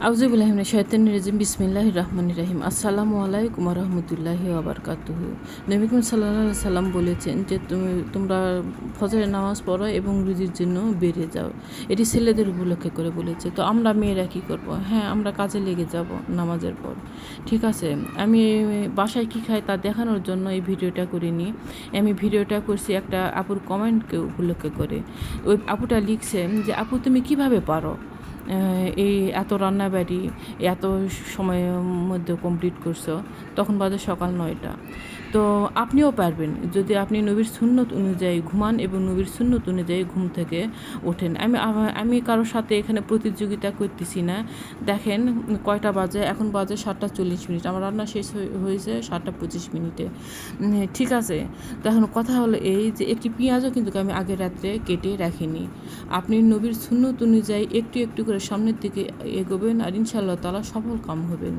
আউযুবিল্লাহি মিনাশ শাইতানির রাজিম বিসমিল্লাহির রহমানির রহিম। আসসালামু আলাইকুম ওয়া রাহমাতুল্লাহি ওয়া বারাকাতুহু। নবী করিম সাল্লাল্লাহু আলাইহি সাল্লাম বলেছেন যে তোমরা ফজরের নামাজ পড়ো এবং রুজির জন্য বেরিয়ে যাও। এটি ছেলেদের উপলক্ষে করে বলেছে। তো আমরা মেয়েরা কী করব? হ্যাঁ, আমরা কাজে লেগে যাব নামাজের পর। ঠিক আছে, আমি বাসায় কী খাই তা দেখানোর জন্য এই ভিডিওটা করিনি। আমি ভিডিওটা করছি একটা আপুর কমেন্টকে উপলক্ষে করে। ওই আপুটা লিখছে যে আপু তুমি কিভাবে পারো এই এত রান্নাবাড়ি এত সময়ের মধ্যে কমপ্লিট করছো? তখন বাজে সকাল 9টা। তো আপনিও পারবেন যদি আপনি নবীর সুন্নত অনুযায়ী ঘুমান এবং নবীর সুন্নত অনুযায়ী ঘুম থেকে ওঠেন। আমি কারোর সাথে এখানে প্রতিযোগিতা করতেছি না। দেখেন কয়টা বাজে, এখন বাজে 7:40। আমার রান্না শেষ হয়েছে 7:25। ঠিক আছে, তো এখন কথা হলো এই যে একটি পেঁয়াজও কিন্তু আমি আগের রাত্রে কেটে রাখিনি। আপনি নবীর সুন্নত অনুযায়ী একটু একটু করে সামনের দিকে এগোবেন আর ইনশাআল্লাহ তাআলা সফল কাম হবেন।